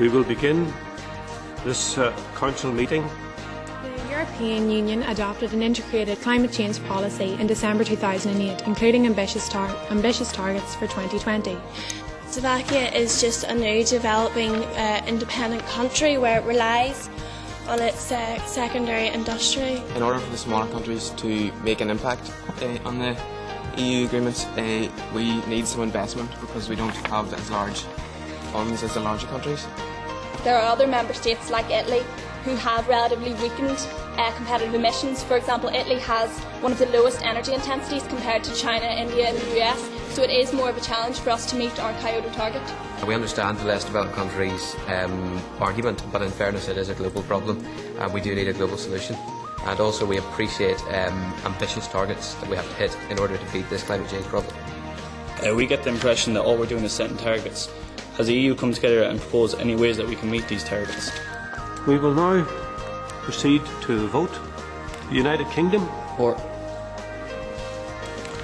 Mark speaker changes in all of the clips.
Speaker 1: We will begin this Council meeting.
Speaker 2: The European Union adopted an integrated climate change policy in December 2008, including ambitious targets for 2020.
Speaker 3: Slovakia is just a new developing independent country where it relies on its secondary industry.
Speaker 4: In order for the smaller countries to make an impact on the EU agreements, we need some investment because we don't have as large funds as the larger countries.
Speaker 5: There are other member states like Italy who have relatively weakened competitive emissions. For example, Italy has one of the lowest energy intensities compared to China, India and the US, so it is more of a challenge for us to meet our Kyoto target.
Speaker 6: We understand the less developed countries' argument, but in fairness it is a global problem and we do need a global solution. And also we appreciate ambitious targets that we have to hit in order to beat this climate change problem.
Speaker 7: We get the impression that all we're doing is setting targets. Has the EU come together and proposed any ways that we can meet these targets?
Speaker 1: We will now proceed to the vote. The United Kingdom.
Speaker 4: For.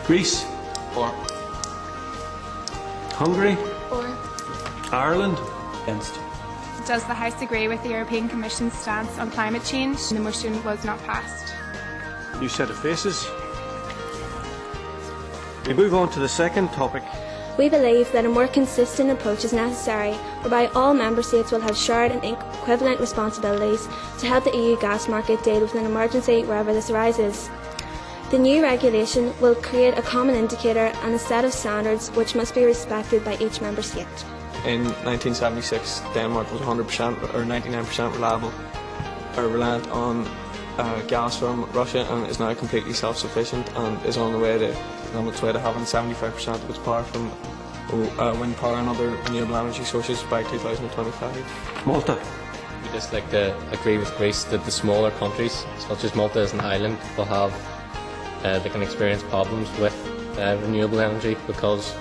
Speaker 1: Greece.
Speaker 4: For.
Speaker 1: Hungary.
Speaker 3: For.
Speaker 1: Ireland.
Speaker 7: Against.
Speaker 2: Does the House agree with the European Commission's stance on climate change? The motion was not passed.
Speaker 1: New set of faces. We move on to the second topic.
Speaker 3: We believe that a more consistent approach is necessary, whereby all member states will have shared and equivalent responsibilities to help the EU gas market deal with an emergency wherever this arises. The new regulation will create a common indicator and a set of standards which must be respected by each member state.
Speaker 4: In 1976, Denmark was 100% or 99% reliant on gas from Russia and is now completely self-sufficient and is on its way to having 75% of its power from wind power and other renewable energy sources by 2025.
Speaker 1: Malta.
Speaker 8: We'd just like to agree with Greece that the smaller countries, such as Malta as an island, will have they can experience problems with renewable energy because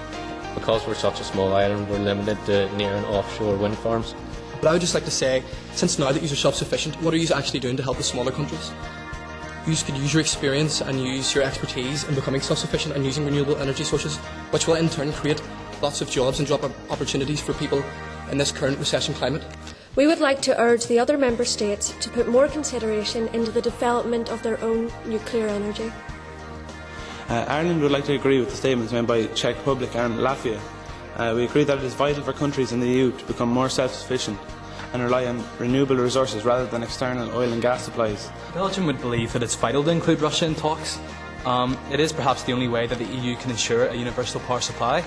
Speaker 8: we're such a small island, we're limited to near and offshore wind farms.
Speaker 9: But I would just like to say, since now that you are self-sufficient, what are you actually doing to help the smaller countries? You could use your experience and use your expertise in becoming self-sufficient and using renewable energy sources, which will in turn create lots of jobs and job opportunities for people in this current recession climate.
Speaker 10: We would like to urge the other member states to put more consideration into the development of their own nuclear energy.
Speaker 11: Ireland would like to agree with the statements made by Czech Republic and Latvia. We agree that it is vital for countries in the EU to become more self-sufficient and rely on renewable resources rather than external oil and gas supplies.
Speaker 12: Belgium would believe that it's vital to include Russia in talks. It is perhaps the only way that the EU can ensure a universal power supply.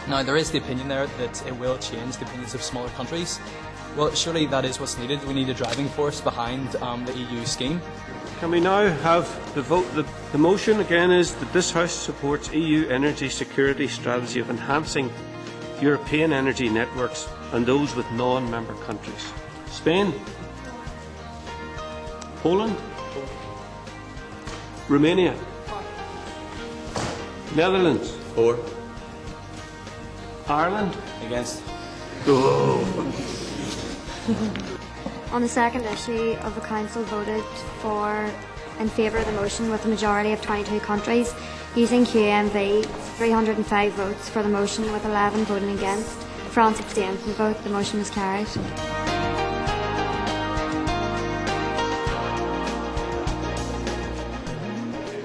Speaker 12: Now, there is the opinion there that it will change the opinions of smaller countries. Well, surely that is what's needed. We need a driving force behind the EU scheme.
Speaker 1: Can we now have the vote? The motion again is that this House supports EU energy security strategy of enhancing European energy networks and those with non-member countries. Spain. Poland. Romania. Netherlands.
Speaker 4: For.
Speaker 1: Ireland.
Speaker 4: Against.
Speaker 13: On the second issue of the Council voted in favour of the motion with a majority of 22 countries, using QMV 305 votes for the motion with 11 voting against. France abstained from the vote. The motion was carried.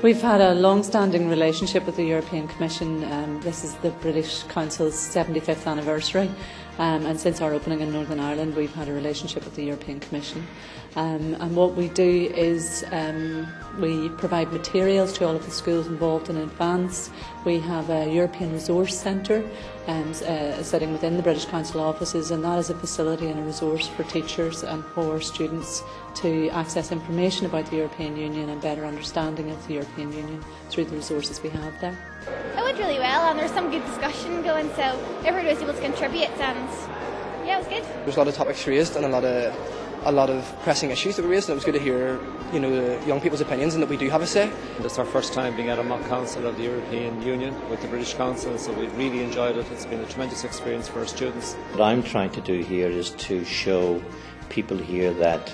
Speaker 14: We've had a long-standing relationship with the European Commission. This is the British Council's 75th anniversary, and since our opening in Northern Ireland we've had a relationship with the European Commission. And what we do is we provide materials to all of the schools involved in advance. We have a European Resource Centre sitting within the British Council offices, and that is a facility and a resource for teachers and for students to access information about the European Union and better understanding of the European Union through the resources we have there.
Speaker 15: It went really well, and there was some good discussion going, so everybody was able to contribute, and yeah, it was good.
Speaker 9: There was a lot of topics raised and a lot of pressing issues that were raised, and it was good to hear, the young people's opinions and that we do have a say.
Speaker 16: It's our first time being at a mock council of the European Union with the British Council, so we've really enjoyed it. It's been a tremendous experience for our students.
Speaker 17: What I'm trying to do here is to show people here that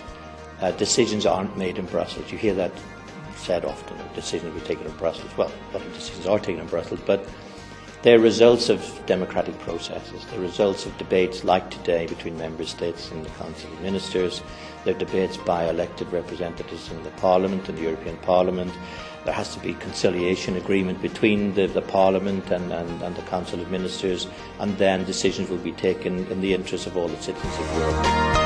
Speaker 17: decisions aren't made in Brussels. You hear that said often, decisions will be taken in Brussels. Well, a lot of decisions are taken in Brussels, but They're results of democratic processes. They're results of debates like today between Member States and the Council of Ministers. They're debates by elected representatives in the Parliament and the European Parliament. There has to be conciliation agreement between the Parliament and the Council of Ministers, and then decisions will be taken in the interest of all the citizens of Europe.